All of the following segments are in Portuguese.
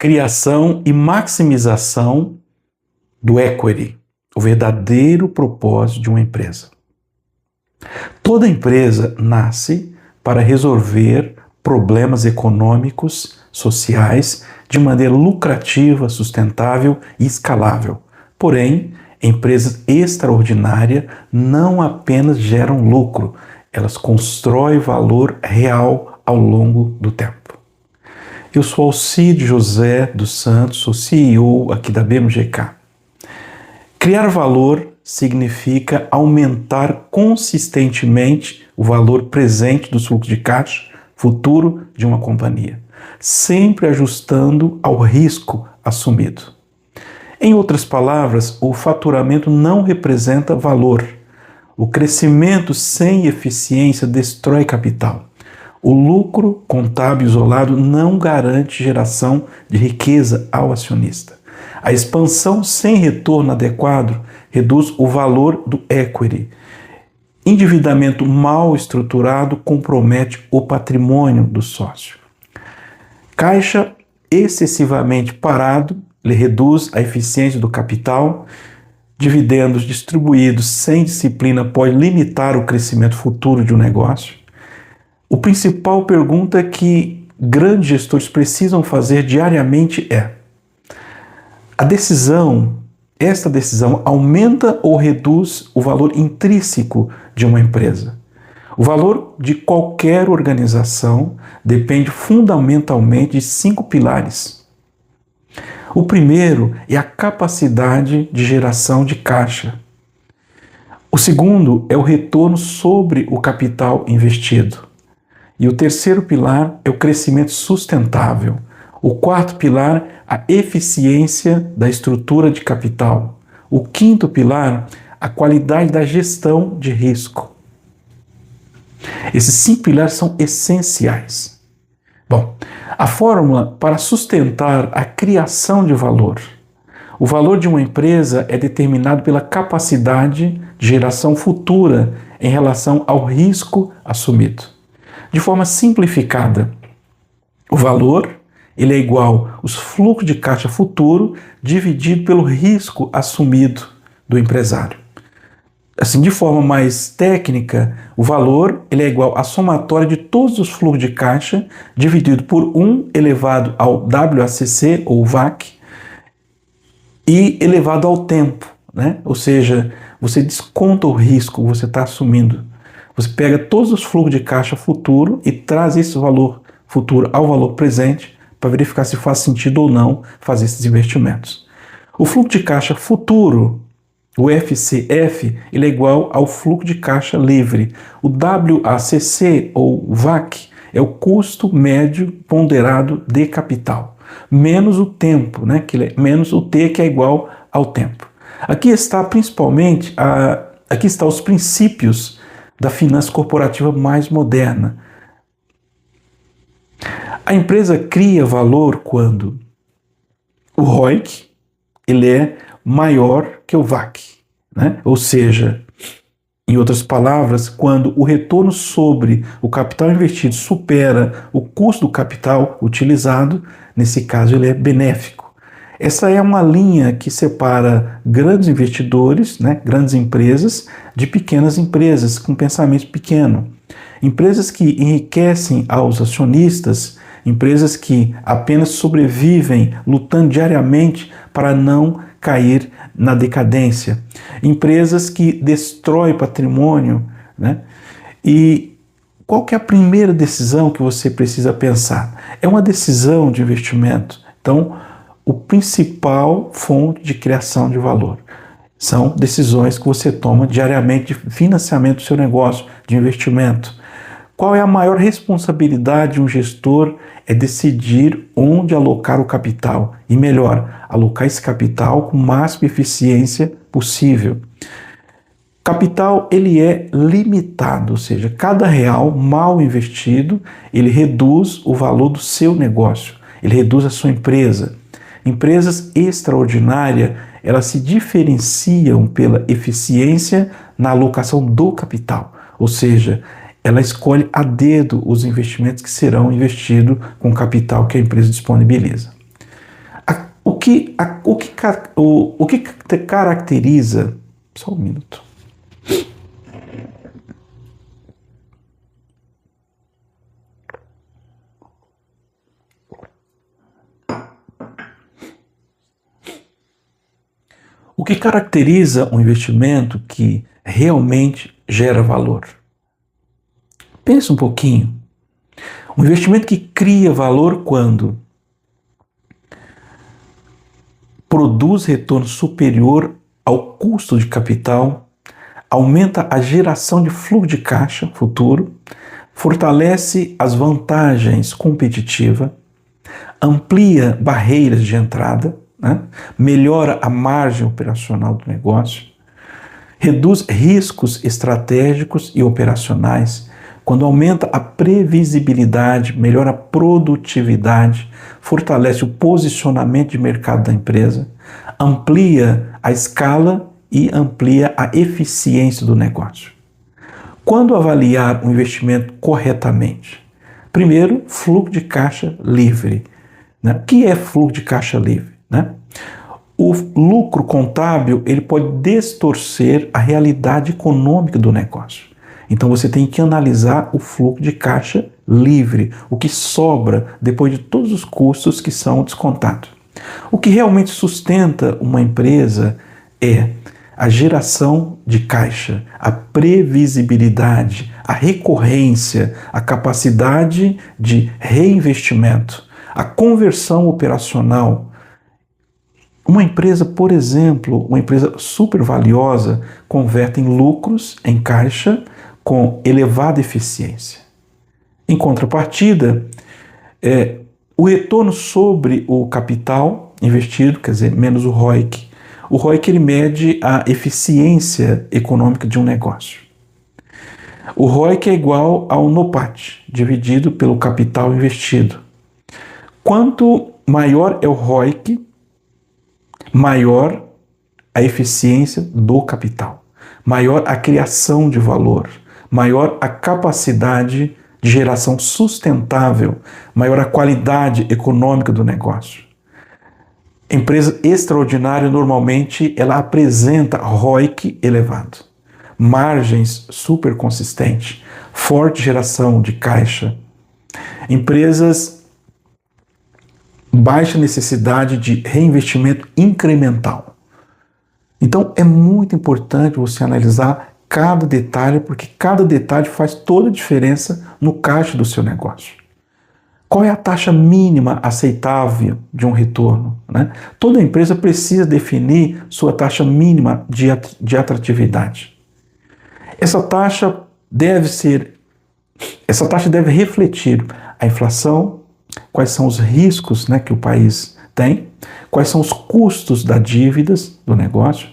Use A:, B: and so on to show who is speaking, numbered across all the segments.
A: criação e maximização do equity, o verdadeiro propósito de uma empresa. Toda empresa nasce para resolver problemas econômicos, sociais, de maneira lucrativa, sustentável e escalável. Porém, empresas extraordinárias não apenas geram lucro, elas constroem valor real ao longo do tempo. Eu sou Alcide José dos Santos, sou CEO aqui da BMGK. Criar valor significa aumentar consistentemente o valor presente dos fluxos de caixa futuro de uma companhia, sempre ajustando ao risco assumido. Em outras palavras, o faturamento não representa valor. O crescimento sem eficiência destrói capital. O lucro contábil isolado não garante geração de riqueza ao acionista. A expansão sem retorno adequado reduz o valor do equity. Endividamento mal estruturado compromete o patrimônio do sócio. Caixa excessivamente parado ele reduz a eficiência do capital. Dividendos distribuídos sem disciplina pode limitar o crescimento futuro de um negócio. A principal pergunta que grandes gestores precisam fazer diariamente é: esta decisão aumenta ou reduz o valor intrínseco de uma empresa? O valor de qualquer organização depende fundamentalmente de 5 pilares. O primeiro é a capacidade de geração de caixa. O segundo é o retorno sobre o capital investido. E o terceiro pilar é o crescimento sustentável. O quarto pilar, a eficiência da estrutura de capital. O quinto pilar, a qualidade da gestão de risco. Esses 5 pilares são essenciais. Bom, a fórmula para sustentar a criação de valor. O valor de uma empresa é determinado pela capacidade de geração futura em relação ao risco assumido. De forma simplificada, o valor ele é igual aos fluxos de caixa futuro dividido pelo risco assumido do empresário. Assim, de forma mais técnica, o valor ele é igual à somatória de todos os fluxos de caixa dividido por 1 elevado ao WACC ou VAC e elevado ao tempo, né? Ou seja, você desconta o risco que você está assumindo. Você pega todos os fluxos de caixa futuro e traz esse valor futuro ao valor presente para verificar se faz sentido ou não fazer esses investimentos. O fluxo de caixa futuro, o FCF, ele é igual ao fluxo de caixa livre. O WACC ou VAC é o custo médio ponderado de capital, menos o tempo, né? Menos o T, que é igual ao tempo. Aqui está principalmente aqui estão os princípios da finança corporativa mais moderna. A empresa cria valor quando o ROIC ele é maior que o VAC, né? Ou seja, em outras palavras, quando o retorno sobre o capital investido supera o custo do capital utilizado, nesse caso ele é benéfico. Essa é uma linha que separa grandes investidores, né, grandes empresas, de pequenas empresas com pensamento pequeno. Empresas que enriquecem aos acionistas, empresas que apenas sobrevivem lutando diariamente para não cair na decadência. Empresas que destroem patrimônio, né? E qual que é a primeira decisão que você precisa pensar? É uma decisão de investimento. Então, o principal fonte de criação de valor são decisões que você toma diariamente de financiamento do seu negócio, de investimento. Qual é a maior responsabilidade de um gestor? É decidir onde alocar o capital e, melhor, alocar esse capital com a máxima eficiência possível. Capital ele é limitado, ou seja, cada real mal investido ele reduz o valor do seu negócio, ele reduz a sua empresa. Empresas extraordinárias, elas se diferenciam pela eficiência na alocação do capital, ou seja, ela escolhe a dedo os investimentos que serão investidos com o capital que a empresa disponibiliza. O que caracteriza... Só um minuto. O que caracteriza um investimento que realmente gera valor? Pensa um pouquinho. Um investimento que cria valor quando produz retorno superior ao custo de capital, aumenta a geração de fluxo de caixa futuro, fortalece as vantagens competitivas, amplia barreiras de entrada, né? Melhora a margem operacional do negócio, reduz riscos estratégicos e operacionais, quando aumenta a previsibilidade, melhora a produtividade, fortalece o posicionamento de mercado da empresa, amplia a escala e amplia a eficiência do negócio. Quando avaliar o investimento corretamente? Primeiro, fluxo de caixa livre. Né? O que é fluxo de caixa livre? Né? O lucro contábil ele pode distorcer a realidade econômica do negócio. Então você tem que analisar o fluxo de caixa livre, o que sobra depois de todos os custos que são descontados. O que realmente sustenta uma empresa é a geração de caixa, a previsibilidade, a recorrência, a capacidade de reinvestimento, a conversão operacional. Uma empresa, por exemplo, uma empresa super valiosa, converte em lucros em caixa com elevada eficiência. Em contrapartida, o retorno sobre o capital investido, quer dizer, menos o ROIC. O ROIC ele mede a eficiência econômica de um negócio. O ROIC é igual ao NOPAT, dividido pelo capital investido. Quanto maior é o ROIC, maior a eficiência do capital, maior a criação de valor, maior a capacidade de geração sustentável, maior a qualidade econômica do negócio. Empresa extraordinária, normalmente, ela apresenta ROIC elevado, margens super consistentes, forte geração de caixa. Empresas baixa necessidade de reinvestimento incremental. Então, é muito importante você analisar cada detalhe, porque cada detalhe faz toda a diferença no caixa do seu negócio. Qual é a taxa mínima aceitável de um retorno? Né? Toda empresa precisa definir sua taxa mínima de atratividade. Essa taxa deve refletir a inflação, quais são os riscos, né, que o país tem, quais são os custos das dívidas do negócio,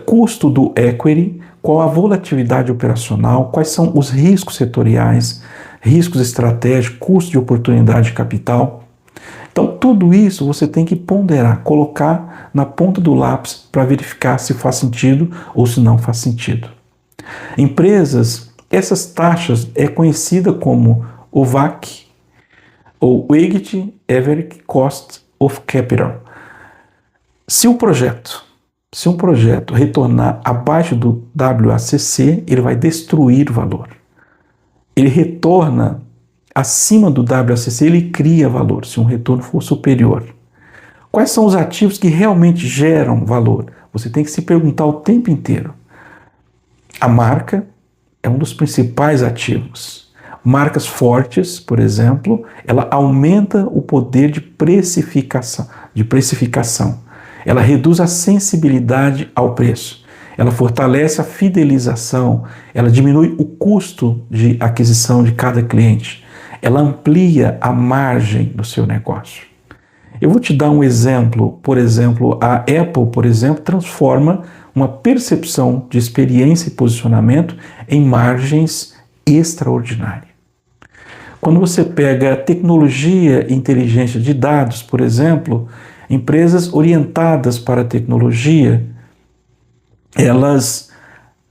A: custo do equity, qual a volatilidade operacional, quais são os riscos setoriais, riscos estratégicos, custo de oportunidade de capital. Então, tudo isso você tem que ponderar, colocar na ponta do lápis para verificar se faz sentido ou se não faz sentido. Empresas, essas taxas é conhecida como o WACC, ou Weighted Average Cost of Capital. Se um projeto retornar abaixo do WACC, ele vai destruir o valor. Ele retorna acima do WACC, ele cria valor, se um retorno for superior. Quais são os ativos que realmente geram valor? Você tem que se perguntar o tempo inteiro. A marca é um dos principais ativos. Marcas fortes, por exemplo, ela aumenta o poder de precificação. Ela reduz a sensibilidade ao preço. Ela fortalece a fidelização. Ela diminui o custo de aquisição de cada cliente. Ela amplia a margem do seu negócio. Eu vou te dar um exemplo. Por exemplo, a Apple, por exemplo, transforma uma percepção de experiência e posicionamento em margens extraordinárias. Quando você pega tecnologia e inteligência de dados, por exemplo, empresas orientadas para a tecnologia, elas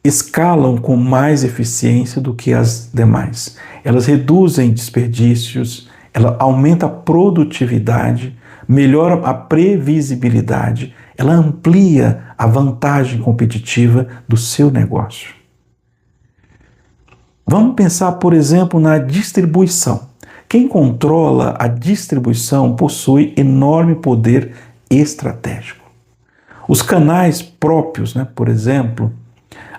A: escalam com mais eficiência do que as demais. Elas reduzem desperdícios, ela aumenta a produtividade, melhora a previsibilidade, ela amplia a vantagem competitiva do seu negócio. Vamos pensar, por exemplo, na distribuição. Quem controla a distribuição possui enorme poder estratégico. Os canais próprios, por exemplo,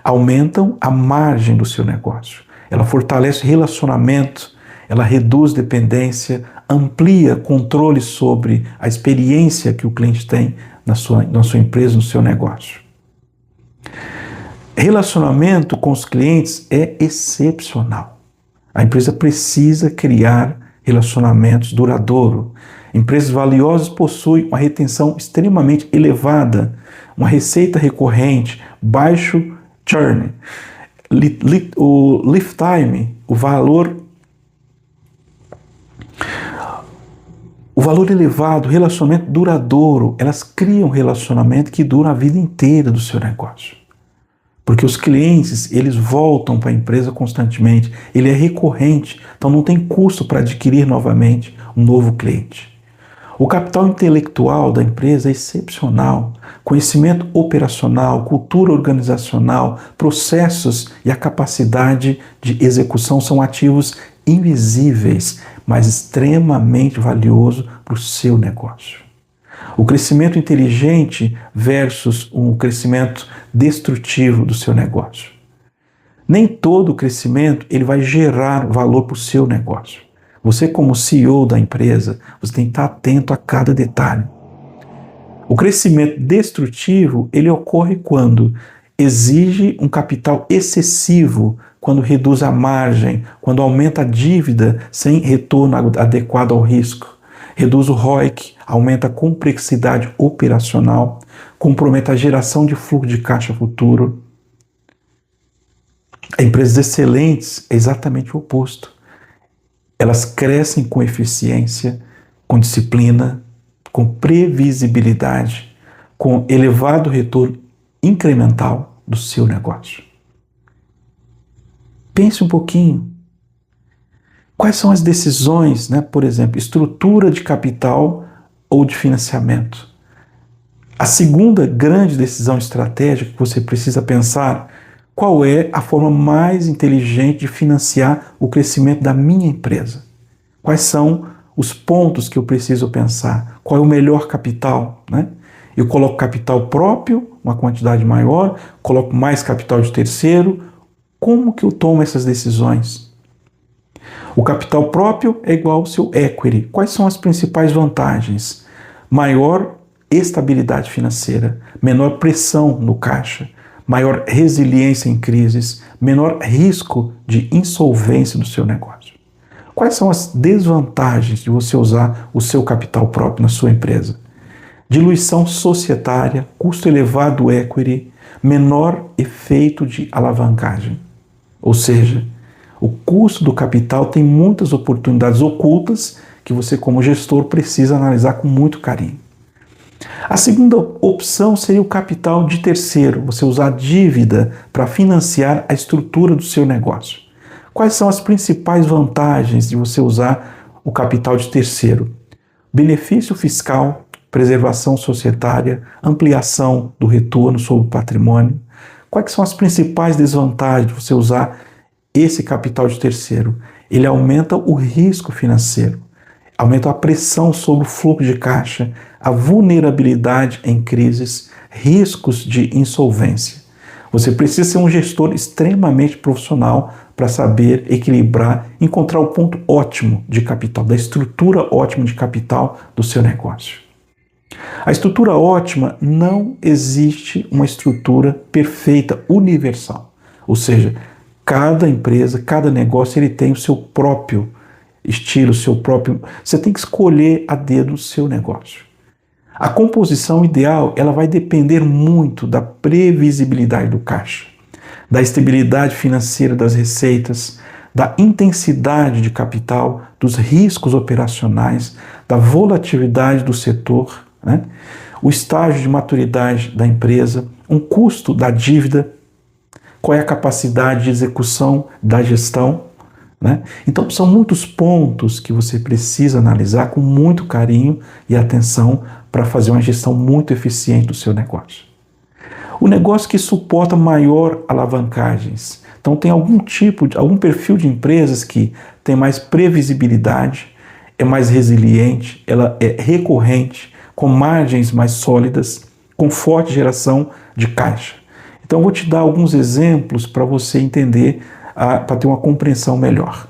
A: aumentam a margem do seu negócio. Ela fortalece relacionamento, ela reduz dependência, amplia controle sobre a experiência que o cliente tem na sua empresa, no seu negócio. Relacionamento com os clientes é excepcional. A empresa precisa criar relacionamentos duradouros. Empresas valiosas possuem uma retenção extremamente elevada, uma receita recorrente, baixo churn. O lifetime, o valor elevado, relacionamento duradouro, elas criam um relacionamento que dura a vida inteira do seu negócio. Porque os clientes, eles voltam para a empresa constantemente, ele é recorrente, então não tem custo para adquirir novamente um novo cliente. O capital intelectual da empresa é excepcional, conhecimento operacional, cultura organizacional, processos e a capacidade de execução são ativos invisíveis, mas extremamente valiosos para o seu negócio. O crescimento inteligente versus um crescimento destrutivo do seu negócio. Nem todo crescimento ele vai gerar valor para o seu negócio. Você, como CEO da empresa, você tem que estar atento a cada detalhe. O crescimento destrutivo ele ocorre quando exige um capital excessivo, quando reduz a margem, quando aumenta a dívida sem retorno adequado ao risco. Reduz o ROIC, aumenta a complexidade operacional, compromete a geração de fluxo de caixa futuro. Empresas excelentes é exatamente o oposto. Elas crescem com eficiência, com disciplina, com previsibilidade, com elevado retorno incremental do seu negócio. Pense um pouquinho. Quais são as decisões, por exemplo, estrutura de capital ou de financiamento? A segunda grande decisão estratégica que você precisa pensar, qual é a forma mais inteligente de financiar o crescimento da minha empresa? Quais são os pontos que eu preciso pensar? Qual é o melhor capital? Eu coloco capital próprio, uma quantidade maior, coloco mais capital de terceiro. Como que eu tomo essas decisões? O capital próprio é igual ao seu equity. Quais são as principais vantagens? Maior estabilidade financeira, menor pressão no caixa, maior resiliência em crises, menor risco de insolvência do seu negócio. Quais são as desvantagens de você usar o seu capital próprio na sua empresa? Diluição societária, custo elevado do equity, menor efeito de alavancagem. Ou seja, o custo do capital tem muitas oportunidades ocultas que você, como gestor, precisa analisar com muito carinho. A segunda opção seria o capital de terceiro, você usar a dívida para financiar a estrutura do seu negócio. Quais são as principais vantagens de você usar o capital de terceiro? Benefício fiscal, preservação societária, ampliação do retorno sobre o patrimônio. Quais são as principais desvantagens de você usar esse capital de terceiro? Ele aumenta o risco financeiro, aumenta a pressão sobre o fluxo de caixa, a vulnerabilidade em crises, riscos de insolvência. Você precisa ser um gestor extremamente profissional para saber equilibrar, encontrar o ponto ótimo de capital, da estrutura ótima de capital do seu negócio. A estrutura ótima, não existe uma estrutura perfeita, universal. Ou seja, cada empresa, cada negócio, ele tem o seu próprio estilo, seu próprio... Você tem que escolher a dedo o seu negócio. A composição ideal, ela vai depender muito da previsibilidade do caixa, da estabilidade financeira das receitas, da intensidade de capital, dos riscos operacionais, da volatilidade do setor, o estágio de maturidade da empresa, um custo da dívida, qual é a capacidade de execução da gestão, né? Então, são muitos pontos que você precisa analisar com muito carinho e atenção para fazer uma gestão muito eficiente do seu negócio. O negócio que suporta maior alavancagens. Então, tem algum perfil de empresas que tem mais previsibilidade, é mais resiliente, ela é recorrente, com margens mais sólidas, com forte geração de caixa. Então, eu vou te dar alguns exemplos para você entender, para ter uma compreensão melhor.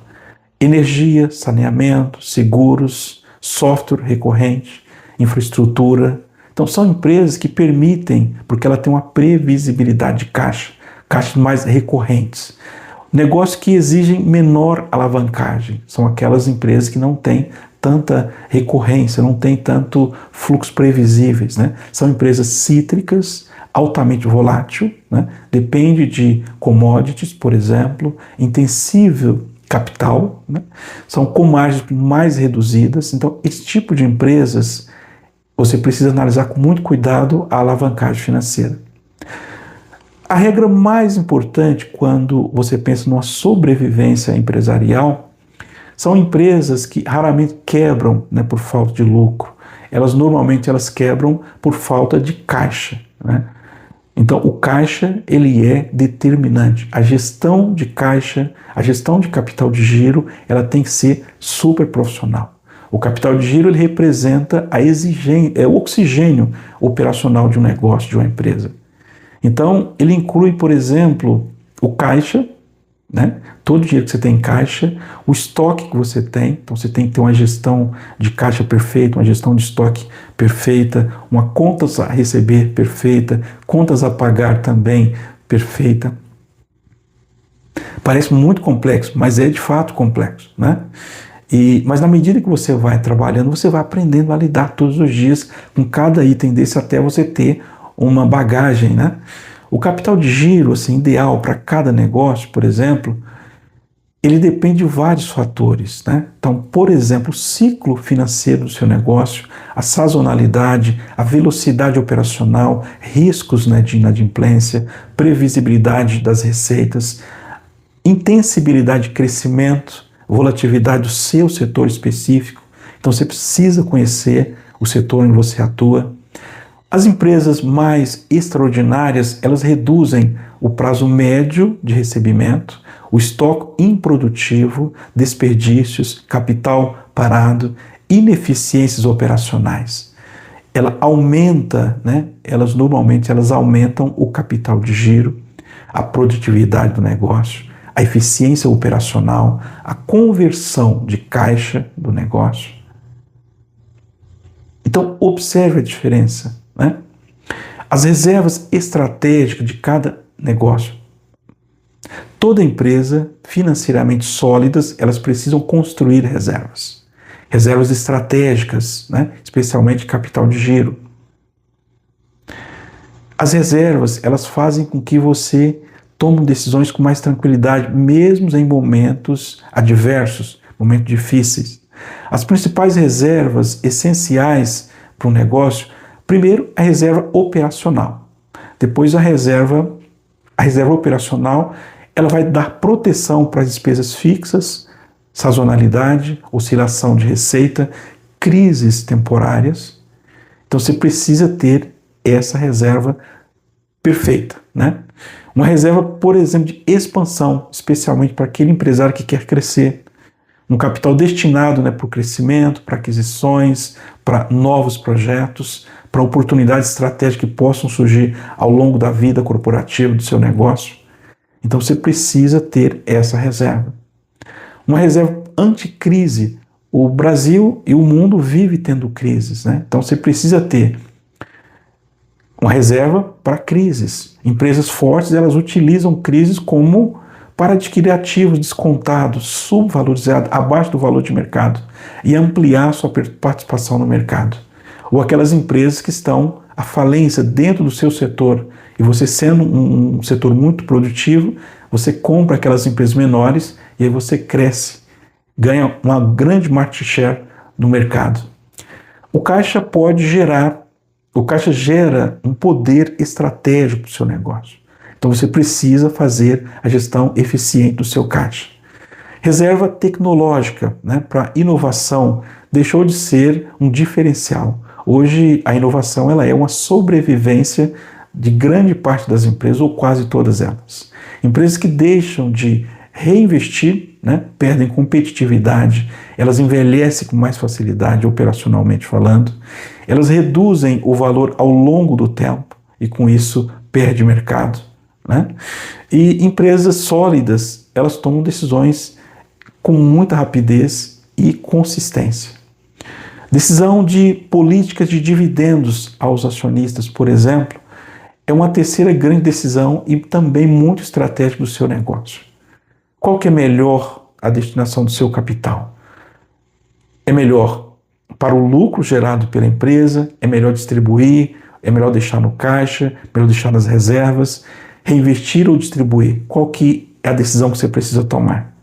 A: Energia, saneamento, seguros, software recorrente, infraestrutura. Então, são empresas que permitem, porque ela tem uma previsibilidade de caixa, caixas mais recorrentes. Negócios que exigem menor alavancagem, são aquelas empresas que não têm tanta recorrência, não têm tanto fluxos previsíveis, né? São empresas cítricas, altamente volátil, né? Depende de commodities, por exemplo, intensível capital, né? São com margens mais reduzidas. Então, esse tipo de empresas você precisa analisar com muito cuidado a alavancagem financeira. A regra mais importante quando você pensa numa sobrevivência empresarial são empresas que raramente quebram, né, por falta de lucro. Normalmente quebram por falta de caixa, né? Então, o caixa ele é determinante. A gestão de caixa, a gestão de capital de giro, ela tem que ser super profissional. O capital de giro ele representa o oxigênio operacional de um negócio, de uma empresa. Então, ele inclui, por exemplo, o caixa, né? Todo dinheiro que você tem em caixa, o estoque que você tem, então você tem que ter uma gestão de caixa perfeita, uma gestão de estoque perfeita, uma contas a receber perfeita, contas a pagar também perfeita. Parece muito complexo, mas é de fato complexo, né? Mas na medida que você vai trabalhando, você vai aprendendo a lidar todos os dias com cada item desse até você ter uma bagagem, né? O capital de giro, assim, ideal para cada negócio, por exemplo, ele depende de vários fatores, né? Então, por exemplo, o ciclo financeiro do seu negócio, a sazonalidade, a velocidade operacional, riscos, né, de inadimplência, previsibilidade das receitas, intensibilidade de crescimento, volatilidade do seu setor específico. Então, você precisa conhecer o setor onde você atua. As empresas mais extraordinárias, elas reduzem o prazo médio de recebimento, o estoque improdutivo, desperdícios, capital parado, ineficiências operacionais. Ela aumenta, né? Normalmente aumentam o capital de giro, a produtividade do negócio, a eficiência operacional, a conversão de caixa do negócio. Então, observe a diferença, né? As reservas estratégicas de cada negócio. Toda empresa financeiramente sólidas, elas precisam construir reservas. Reservas estratégicas, né? Especialmente capital de giro. As reservas, elas fazem com que você tome decisões com mais tranquilidade, mesmo em momentos adversos, momentos difíceis. As principais reservas essenciais para um negócio, primeiro, a reserva operacional. Depois, a reserva operacional, ela vai dar proteção para as despesas fixas, sazonalidade, oscilação de receita, crises temporárias. Então, você precisa ter essa reserva perfeita, né? Uma reserva, por exemplo, de expansão, especialmente para aquele empresário que quer crescer. Um capital destinado, né, para o crescimento, para aquisições, para novos projetos, para oportunidades estratégicas que possam surgir ao longo da vida corporativa do seu negócio. Então você precisa ter essa reserva. Uma reserva anticrise. O Brasil e o mundo vivem tendo crises, né? Então você precisa ter uma reserva para crises. Empresas fortes, elas utilizam crises como para adquirir ativos descontados, subvalorizados, abaixo do valor de mercado e ampliar sua participação no mercado. Ou aquelas empresas que estão à falência dentro do seu setor e você sendo um setor muito produtivo, você compra aquelas empresas menores e aí você cresce, ganha uma grande market share no mercado. O caixa gera um poder estratégico para o seu negócio. Então você precisa fazer a gestão eficiente do seu caixa. Reserva tecnológica, né, para inovação, deixou de ser um diferencial. Hoje a inovação ela é uma sobrevivência de grande parte das empresas, ou quase todas elas. Empresas que deixam de reinvestir, né, perdem competitividade, elas envelhecem com mais facilidade, operacionalmente falando, elas reduzem o valor ao longo do tempo e com isso perde mercado, né? E empresas sólidas, elas tomam decisões com muita rapidez e consistência. Decisão de políticas de dividendos aos acionistas, por exemplo, é uma terceira grande decisão e também muito estratégica do seu negócio. Qual que é melhor a destinação do seu capital? É melhor para o lucro gerado pela empresa? É melhor distribuir? É melhor deixar no caixa? É melhor deixar nas reservas? Reinvestir ou distribuir? Qual que é a decisão que você precisa tomar?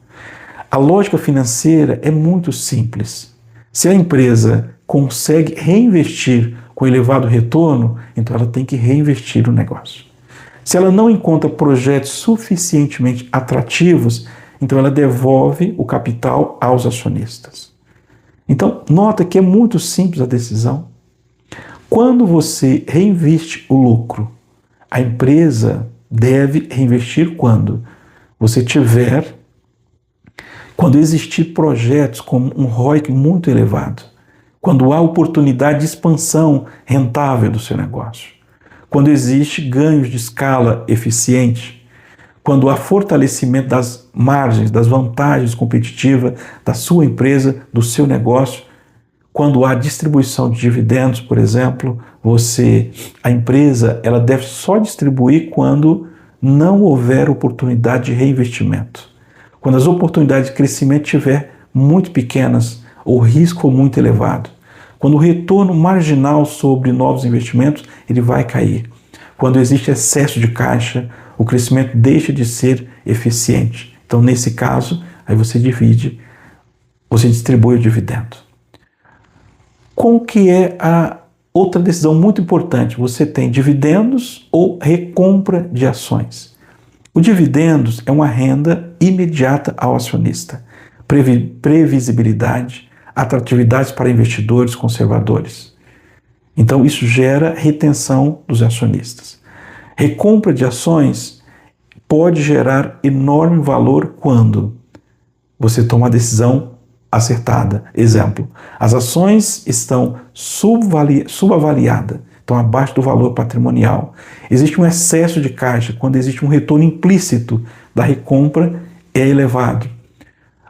A: A lógica financeira é muito simples. Se a empresa consegue reinvestir com elevado retorno, então ela tem que reinvestir no negócio. Se ela não encontra projetos suficientemente atrativos, então ela devolve o capital aos acionistas. Então, nota que é muito simples a decisão. Quando você reinveste o lucro, a empresa deve reinvestir quando existir projetos com um ROIC muito elevado, quando há oportunidade de expansão rentável do seu negócio, quando existe ganhos de escala eficiente, quando há fortalecimento das margens, das vantagens competitivas da sua empresa, do seu negócio, quando há distribuição de dividendos, por exemplo, a empresa ela deve só distribuir quando não houver oportunidade de reinvestimento. Quando as oportunidades de crescimento estiver muito pequenas ou risco muito elevado. Quando o retorno marginal sobre novos investimentos ele vai cair. Quando existe excesso de caixa, o crescimento deixa de ser eficiente. Então, nesse caso, aí você distribui o dividendo. Qual que é a outra decisão muito importante? Você tem dividendos ou recompra de ações. O dividendos é uma renda imediata ao acionista, previsibilidade, atratividade para investidores conservadores. Então isso gera retenção dos acionistas. Recompra de ações pode gerar enorme valor quando você toma a decisão acertada. Exemplo, as ações estão subavaliadas, estão abaixo do valor patrimonial. Existe um excesso de caixa, quando existe um retorno implícito da recompra é elevado.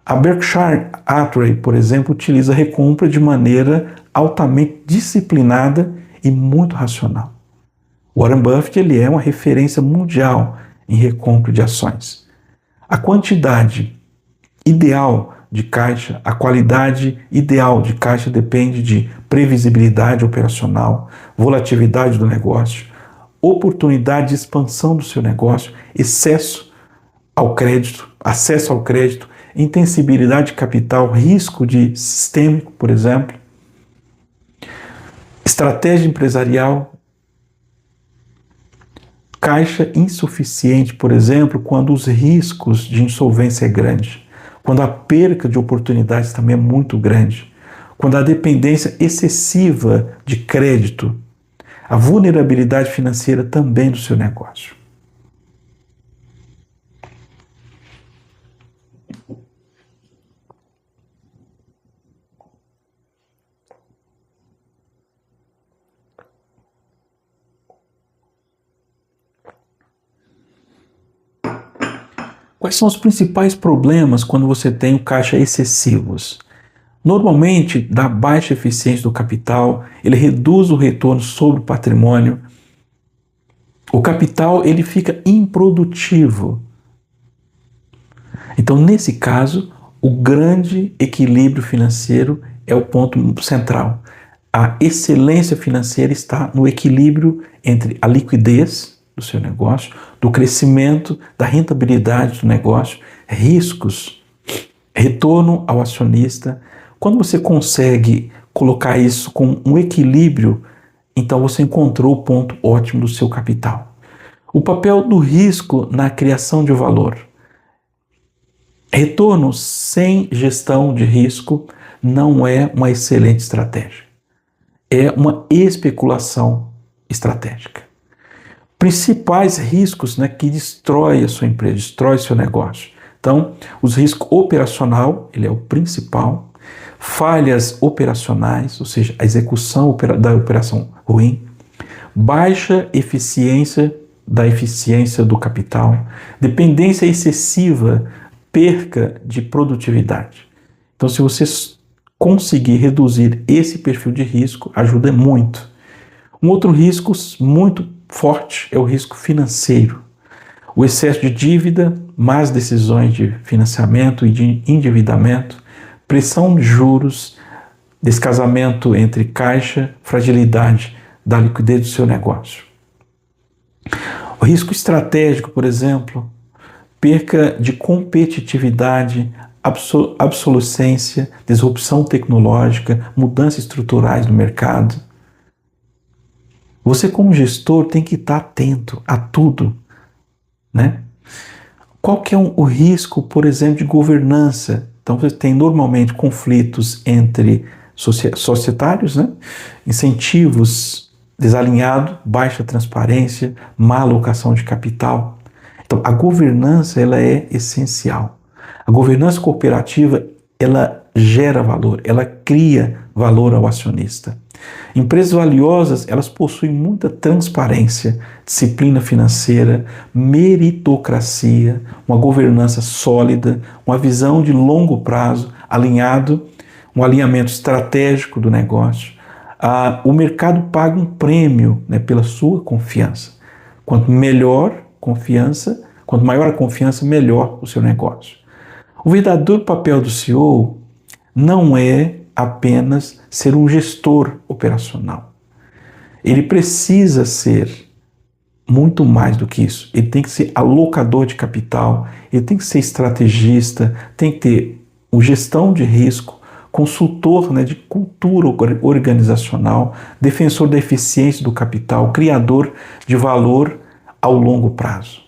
A: A Berkshire Hathaway, por exemplo, utiliza a recompra de maneira altamente disciplinada e muito racional. Warren Buffett ele é uma referência mundial em recompra de ações. A quantidade ideal de caixa, a qualidade ideal de caixa depende de previsibilidade operacional, volatilidade do negócio, oportunidade de expansão do seu negócio, acesso ao crédito, intensibilidade de capital, risco de sistêmico, por exemplo, estratégia empresarial, caixa insuficiente, por exemplo, quando os riscos de insolvência é grande, quando a perca de oportunidades também é muito grande, quando a dependência excessiva de crédito, a vulnerabilidade financeira também do seu negócio. Quais são os principais problemas quando você tem o caixa excessivos? Normalmente, da baixa eficiência do capital, ele reduz o retorno sobre o patrimônio. O capital ele fica improdutivo. Então, nesse caso, o grande equilíbrio financeiro é o ponto central. A excelência financeira está no equilíbrio entre a liquidez do seu negócio, do crescimento, da rentabilidade do negócio, riscos, retorno ao acionista. Quando você consegue colocar isso com um equilíbrio, então você encontrou o ponto ótimo do seu capital. O papel do risco na criação de valor. Retorno sem gestão de risco não é uma excelente estratégia. É uma especulação estratégica. Principais riscos, né, que destrói a sua empresa, destrói seu negócio. Então, os riscos operacional, ele é o principal. Falhas operacionais, ou seja, a execução da operação ruim. Baixa eficiência da eficiência do capital. Dependência excessiva, perca de produtividade. Então, se você conseguir reduzir esse perfil de risco, ajuda muito. Um outro risco muito forte é o risco financeiro. O excesso de dívida, más decisões de financiamento e de endividamento, pressão de juros, descasamento entre caixa, fragilidade da liquidez do seu negócio. O risco estratégico, por exemplo, perca de competitividade, obsolescência, disrupção tecnológica, mudanças estruturais no mercado. Você, como gestor, tem que estar atento a tudo, né? Qual que é o risco, por exemplo, de governança? Então, você tem normalmente conflitos entre societários, né? Incentivos desalinhados, baixa transparência, má alocação de capital. Então, a governança ela é essencial. A governança cooperativa ela gera valor, ela cria valor ao acionista. Empresas valiosas, elas possuem muita transparência, disciplina financeira, meritocracia, uma governança sólida, uma visão de longo prazo, um alinhamento estratégico do negócio. O mercado paga um prêmio, né, pela sua confiança. Quanto maior a confiança, melhor o seu negócio. O verdadeiro papel do CEO não é apenas ser um gestor operacional. Ele precisa ser muito mais do que isso. Ele tem que ser alocador de capital, ele tem que ser estrategista, tem que ter gestão de risco, consultor, né, de cultura organizacional, defensor da eficiência do capital, criador de valor ao longo prazo.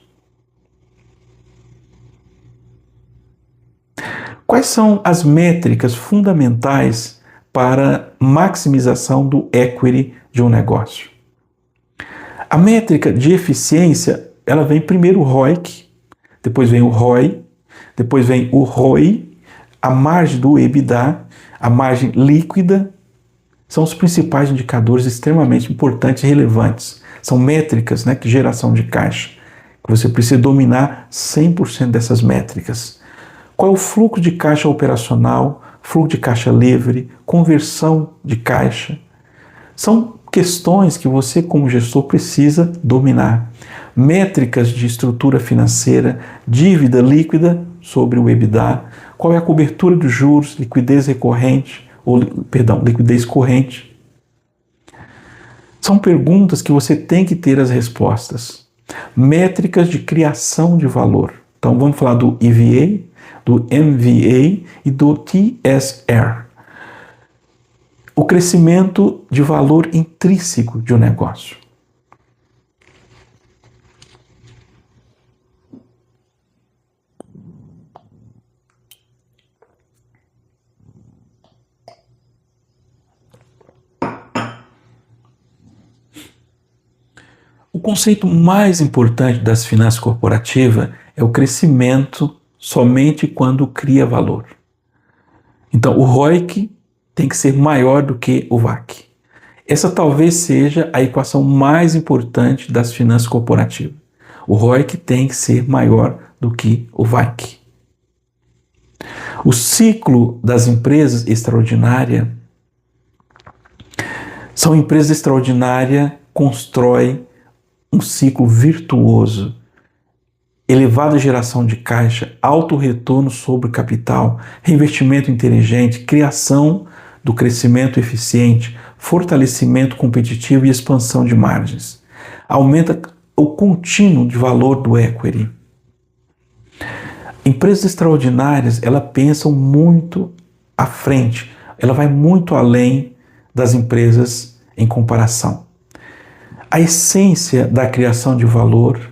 A: Quais são as métricas fundamentais para maximização do equity de um negócio? A métrica de eficiência, ela vem primeiro o ROIC, depois vem o ROI, depois vem o ROI, a margem do EBITDA, a margem líquida, são os principais indicadores extremamente importantes e relevantes. São métricas, né, que geração de caixa, que você precisa dominar 100% dessas métricas. Qual é o fluxo de caixa operacional, fluxo de caixa livre, conversão de caixa? São questões que você, como gestor, precisa dominar. Métricas de estrutura financeira, dívida líquida sobre o EBITDA, qual é a cobertura dos juros, liquidez corrente. São perguntas que você tem que ter as respostas. Métricas de criação de valor. Então vamos falar do EVA, do MVA e do TSR. O crescimento de valor intrínseco de um negócio. O conceito mais importante das finanças corporativas é o crescimento somente quando cria valor. Então, o ROIC tem que ser maior do que o VAC. Essa talvez seja a equação mais importante das finanças corporativas. O ROIC tem que ser maior do que o VAC. O ciclo das empresas extraordinárias são empresas extraordinárias que constroem um ciclo virtuoso, elevada geração de caixa, alto retorno sobre capital, reinvestimento inteligente, criação do crescimento eficiente, fortalecimento competitivo e expansão de margens. Aumenta o contínuo de valor do equity. Empresas extraordinárias, elas pensam muito à frente, ela vai muito além das empresas em comparação. A essência da criação de valor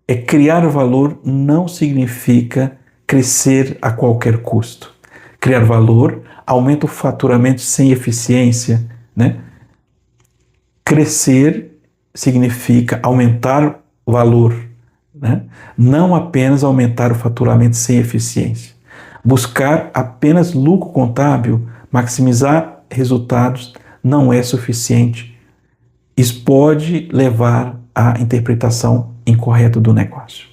A: é criar valor não significa crescer a qualquer custo. Criar valor aumenta o faturamento sem eficiência, né? Crescer significa aumentar o valor, né? Não apenas aumentar o faturamento sem eficiência. Buscar apenas lucro contábil, maximizar resultados, não é suficiente. Isso pode levar à interpretação incorreta do negócio.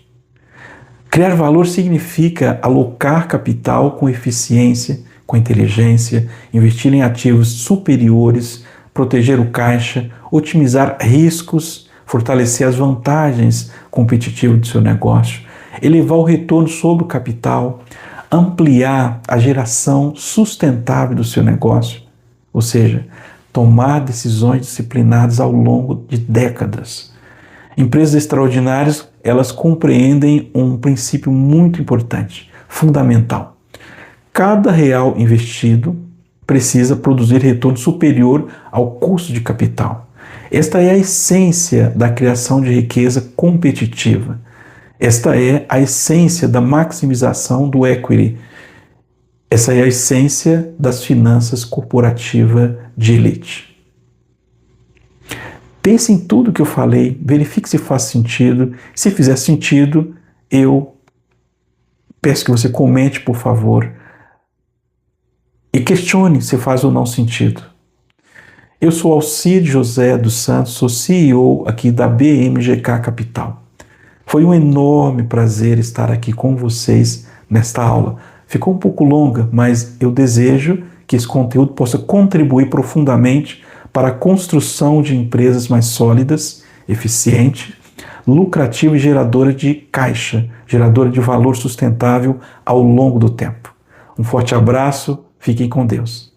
A: Criar valor significa alocar capital com eficiência, com inteligência, investir em ativos superiores, proteger o caixa, otimizar riscos, fortalecer as vantagens competitivas do seu negócio, elevar o retorno sobre o capital, ampliar a geração sustentável do seu negócio, ou seja, tomar decisões disciplinadas ao longo de décadas. Empresas extraordinárias, elas compreendem um princípio muito importante, fundamental. Cada real investido precisa produzir retorno superior ao custo de capital. Esta é a essência da criação de riqueza competitiva. Esta é a essência da maximização do equity. Essa é a essência das finanças corporativas de elite. Pense em tudo que eu falei, verifique se faz sentido. Se fizer sentido, eu peço que você comente, por favor, e questione se faz ou não sentido. Eu sou Alcide José dos Santos, sou CEO aqui da BMGK Capital. Foi um enorme prazer estar aqui com vocês nesta aula. Ficou um pouco longa, mas eu desejo que esse conteúdo possa contribuir profundamente para a construção de empresas mais sólidas, eficientes, lucrativas e geradoras de caixa, geradora de valor sustentável ao longo do tempo. Um forte abraço, fiquem com Deus.